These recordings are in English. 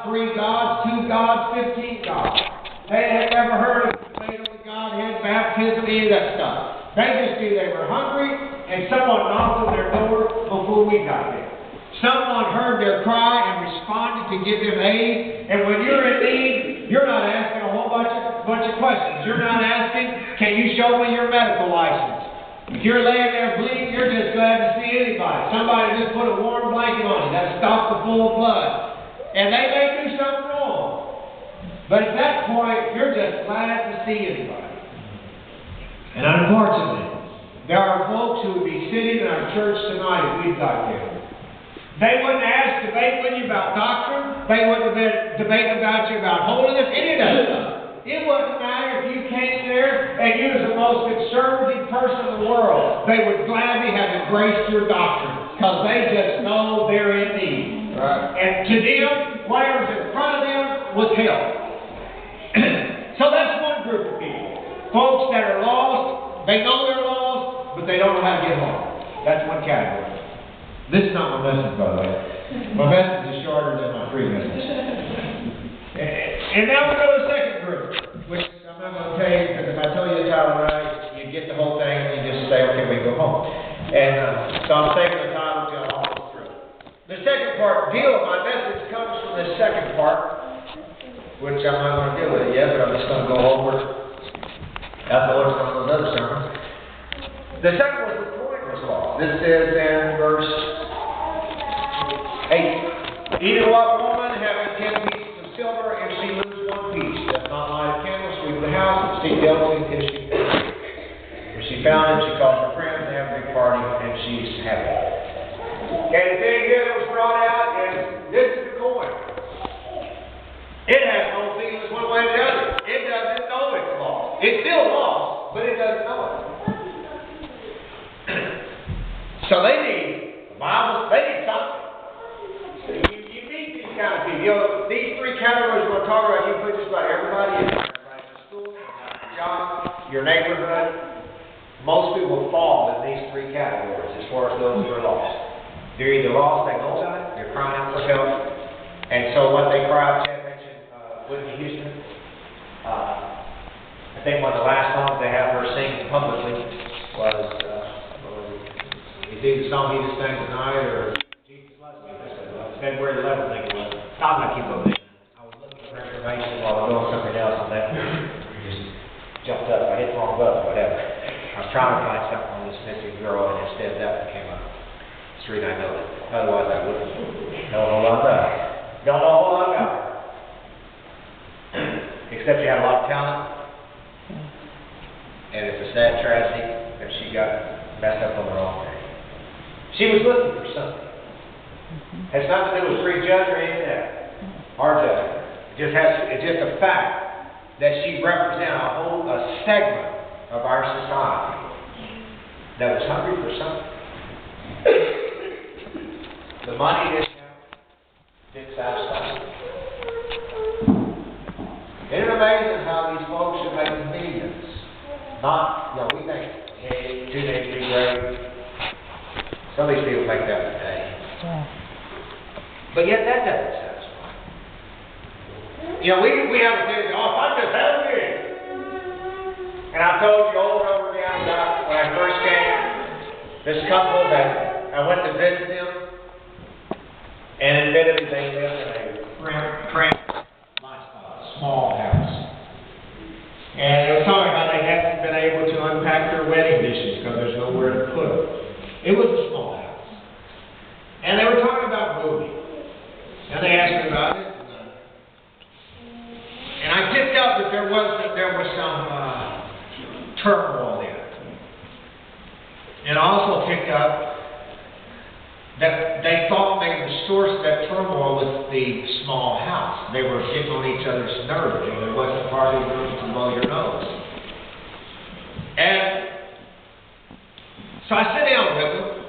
God, 3 gods, 2 gods, 15 gods. They had never heard of debate on the Godhead, baptism, any of that stuff. They just knew they were hungry, and someone knocked on their door before we got there. Someone heard their cry and responded to give them aid. And when you're in need, you're not asking a whole bunch of questions. You're not asking, can you show me your medical license? If you're laying there bleeding, you're just glad to see anybody. Somebody just put a warm blanket on you. That stopped the flow of blood. And they may do something wrong. But at that point, you're just glad to see anybody. And unfortunately, there are folks who would be sitting in our church tonight if we'd got there. They wouldn't debate with you about doctrine. They wouldn't debate about you about holiness, any of that stuff. It wouldn't matter if you came there and you was the most conservative person in the world. They would gladly have embraced your doctrine because they just know they're in need. Right. And to them, whatever's in front of them was help. So that's one group of people. Folks that are lost, they know they're lost, but they don't know how to get home. That's one category. This is not my message, by the way. My message is shorter than my free message. And now we go to the second group, which I'm not going to tell you, because if I tell you the title right, you get the whole thing and you just say, okay, we can go home. And so I'm taking the title till I'm almost through. The second part, my message comes from the second part, which I'm not going to deal with it yet, but I'm just going to go over afterwards on those other sermons. The second was the pointless law. This is in verse 8. Either what woman having 10 pieces of silver, if she lose 1 piece, does not light a candle, sweep the house, and seek diligently until she finds it. If she found it, she calls her friends, they have a big party, and she's happy. Okay, the thing here that was brought out is this is the coin. It has no feelings one way or the other. It doesn't know it's lost. It's still lost, but it doesn't know it. So they need the Bible, they need something. You meet these kind of people. You know, these 3 categories we're talking about, you put just about everybody in. Everybody in school, your job, your neighborhood. Most people fall in these 3 categories as far as those who are lost. They're either lost, they know about it, they're crying out for help. And so what they cry out, Chad mentioned Whitney Houston. I think one of the last songs they have her sing publicly was the song he just sang tonight, or Jesus Loves Me. February 11th, I think it was. I'm not keep up with it. I was looking for information while I was doing something else on that. Just jumped up. I hit the wrong button, whatever. I was trying to find something on this missing girl, and instead that one came up. It's the reason I know it. Otherwise, I wouldn't. Don't know a lot about it. Don't know a whole lot about it. Except she had a lot of talent. And it's a sad tragedy that she got messed up on the wrong day. She was looking for something. Has nothing to do with prejudge or anything like that. Our judgment. It's just a fact that she represented a segment of our society that was hungry for something. The money didn't satisfy. Isn't it amazing how these folks should make millions? We think, hey, too big to be great. Some of these people make that today. Yeah. But yet that doesn't satisfy. We have a tendency, if I just have it. And I told you over and over again about when I first came, this couple that I went to visit them, and admittedly they lived in a cramped lifestyle, small house. And they were talking about they hadn't been able to unpack their wedding dishes because there's nowhere to put them. It was a small house. And they were talking about moving. And they asked me about it. And I picked up that there was some turmoil there. And I also picked up that they thought maybe the source of that turmoil was the small house. They were getting on each other's nerves. There wasn't hardly room to blow your nose. And so I sit down with them.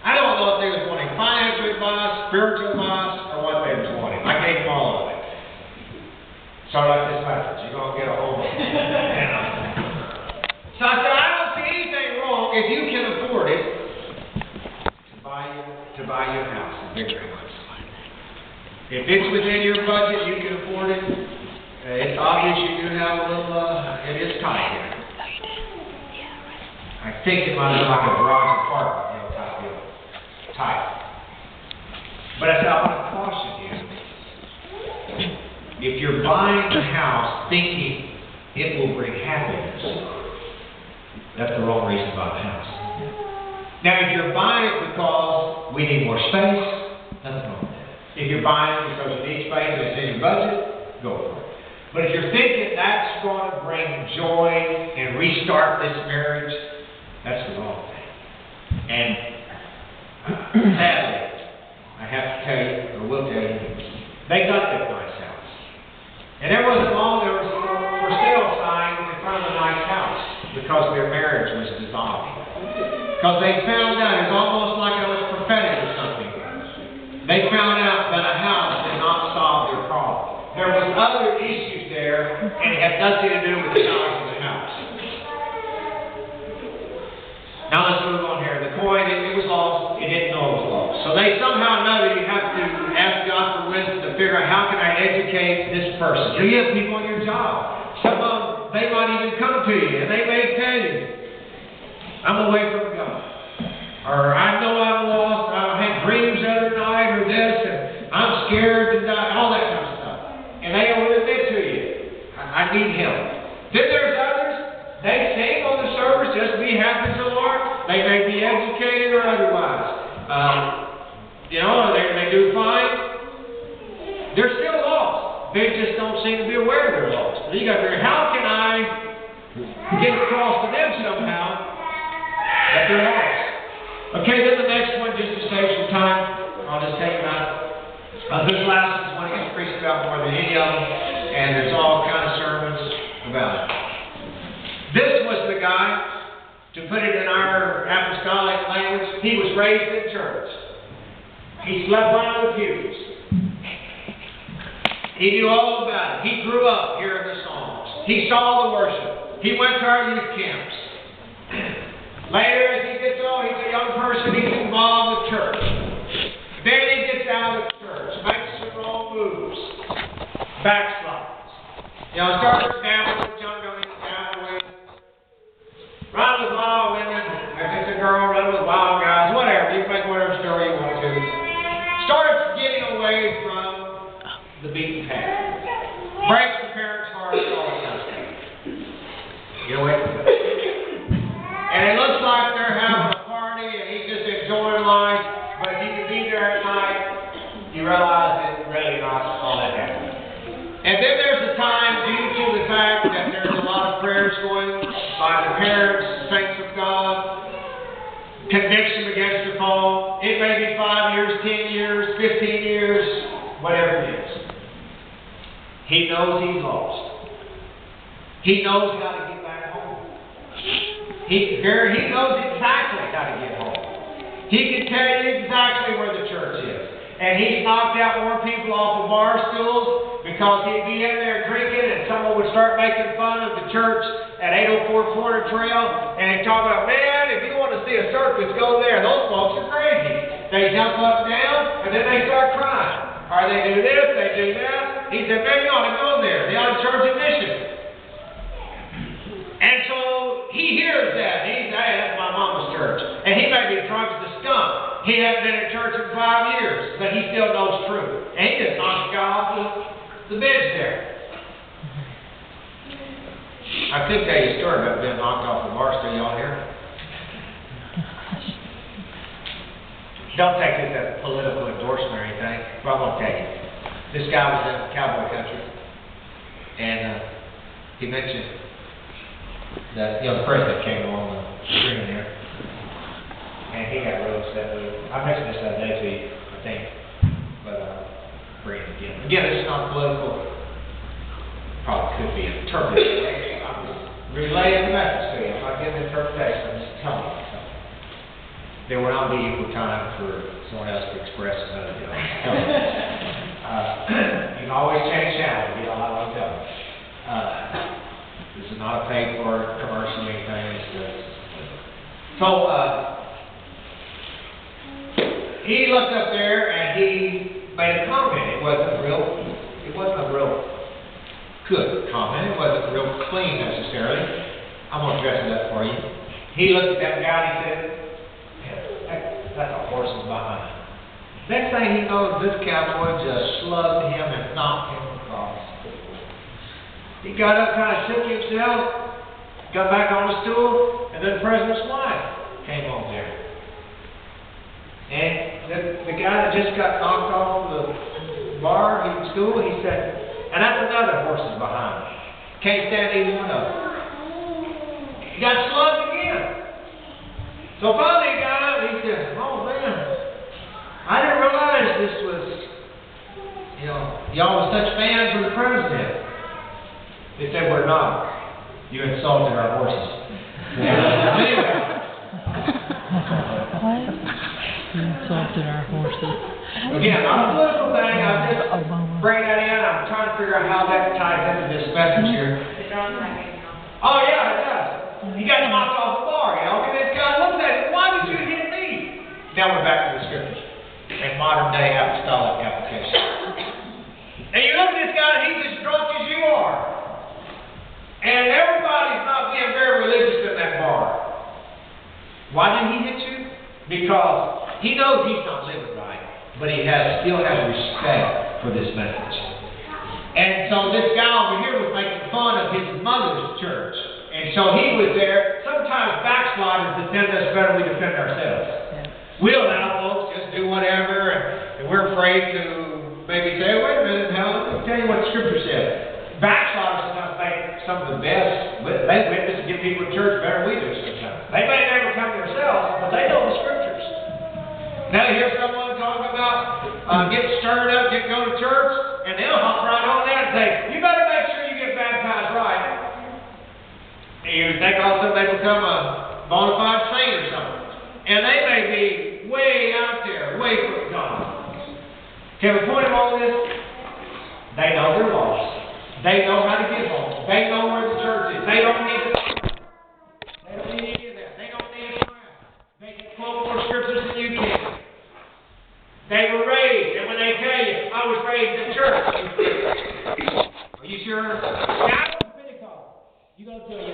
I don't know if they was wanting financial advice, spiritual advice, or what they was wanting. I gave them all of it. Sorry about this message. You're going to get a hold of it. So I said, I don't see anything wrong if you can afford it to buy you a house, a bigger house. If it's within your budget, you can afford it. It's obvious you do have a little, it is tight here. I think it might look like a garage apartment, type deal. Tight. But I want to caution you. If you're buying a house thinking it will bring happiness, that's the wrong reason to buy the house. Now, if you're buying it because we need more space, nothing wrong with that. If you're buying it because you need space and it's in your budget, go for it. But if you're thinking that's going to bring joy and restart this marriage, that's the wrong thing. And sadly, I have to tell you, or will tell you, they got that nice house. And there wasn't long, there was a for sale sign in front of a nice house because their marriage was dissolving. Because they found out, it was almost like it was prophetic or something. They found out that a house did not solve their problem. There was other issues there, and it had nothing to do with the size of the house. Now let's move on here. The coin, it was lost. It didn't know it was lost. So they somehow know that you have to ask God for wisdom to figure out how can I educate this person. You have people on your job. Some of them, they might even come to you, and they may tell you, I'm away from God. Or I know I'm lost. I had dreams the other night or this, and I'm scared to die. All that kind of stuff. And they will admit to you, I need help. Then there's others, they sing on the service, just be happy to the Lord. They may be educated or otherwise. They do fine. They're still lost. They just don't seem to be aware they're lost. So you got to figure, how can I get across to them somehow that they're lost? Okay, then the next one, just to save some time, I'll just take about this last one gets preached about more than any of them, and there's all kind of sermons about it. This was the guy, to put it in our apostolic language, he was raised in church. He slept on the pews. He knew all about it. He grew up hearing the songs. He saw the worship. He went to our youth camps. Later, as he gets old, he's a young person, he's involved with church. Then he gets out of church, makes some wrong moves, backslides. Starts gambling with young women, run with wild women, if it's a girl, run with wild guys, whatever. You can make whatever story you want to. Starts getting away from the beaten path. Breaks the parents' hearts, all that kind of stuff. Get away from it. And it looks like they're having a party and he's just enjoying life, but if you can be there at night, you realize it's really not all that happy. And then there's a time, due to the fact that there's a lot of prayers going by the parents, saints of God, conviction against the fall. It may be 5 years, 10 years, 15 years, whatever it is. He knows he's lost. He knows how to get back home. He knows exactly how to get home. He can tell you exactly where the church is. And he's knocked out more people off of bar stools because he'd be in there drinking and someone would start making fun of the church at 804 Corner Trail and he'd talk about, man, if you want to see a circus, go there. Those folks are crazy. They jump up and down and then they start crying. Or they do this, they do that. He said, man, you ought to go there. They ought to charge admission. And so he hears that. He's, hey, that's my mama's church. And he may be drunk as a skunk. He hasn't been in church in 5 years, but he still knows truth. And he just knocks the guy off the bench there. I could tell you a story about being knocked off the bar stool. Y'all hear? Don't take this as a political endorsement or anything, but I'm going to tell you. This guy was in cowboy country, and he mentioned that the president came along the screen there, and he got real upset with it. I mentioned this the other day to you, I think, but bring it again. Again, this is not political. Probably could be interpreted. I'm just relaying the message to you. I'm not giving interpretation. I'm just telling you something. There will not be equal time for someone else to express another deal. You can always change channels if you don't like what I'm telling you. This is not a paid for commercial or anything. It's just... So, he looked up there and he made a comment. It wasn't a real good comment. It wasn't real clean necessarily. I'm going to dress it up for you. He looked at that guy and he said, that's a horse's behind. Next thing he knows, this cowboy just slugged him and knocked him across. He got up, kind of shook himself, got back on the stool, and then the president's wife came over there. And the guy that just got knocked off the stool, he said, and that's another horse's behind. Can't stand either one of them. He got slugged again. So finally he got up and he said, oh man, I didn't realize this was, y'all were such fans of the president. They said, we're not. You insulted our horses. Anyway. What? You insulted our horses. Again, not a political thing. I just bring that in. I'm trying to figure out how that ties into this message here. Oh yeah, it does. He got knocked off the bar, And this guy looks at him, why did you hit me? Now we're back to the scriptures and modern day apostolic application. And you look at this guy, he's as drunk as you are. And everybody's not being very religious in that bar. Why did he hit you? Because he knows he's not living right, but he still has respect for this message. And so this guy over here was making fun of his mother's church. And so he was there. Sometimes backsliders defend us better than we defend ourselves. Yeah. We'll now, folks, just do whatever, and we're afraid to maybe say, wait a minute, now, let me tell you what the scripture says. Backsliders sometimes make some of the best. They witness and get people in church better than we do sometimes. They may never come to themselves, but they know the scriptures. Now you hear someone talking about getting stirred up, going to church, and they'll hop right on that and say, you better make sure you get baptized right. And you think all of a sudden they become a bona fide saint or something. And they may be way out there, way from God. Can we point them on this? They know they're lost. They know how to get home. They know where the church is. They don't need any of that. They don't need a prayer. They can quote more scriptures than you can. They were raised, and when they tell you, I was raised in church. Are you sure? Now, Pentecost. You're going to tell you,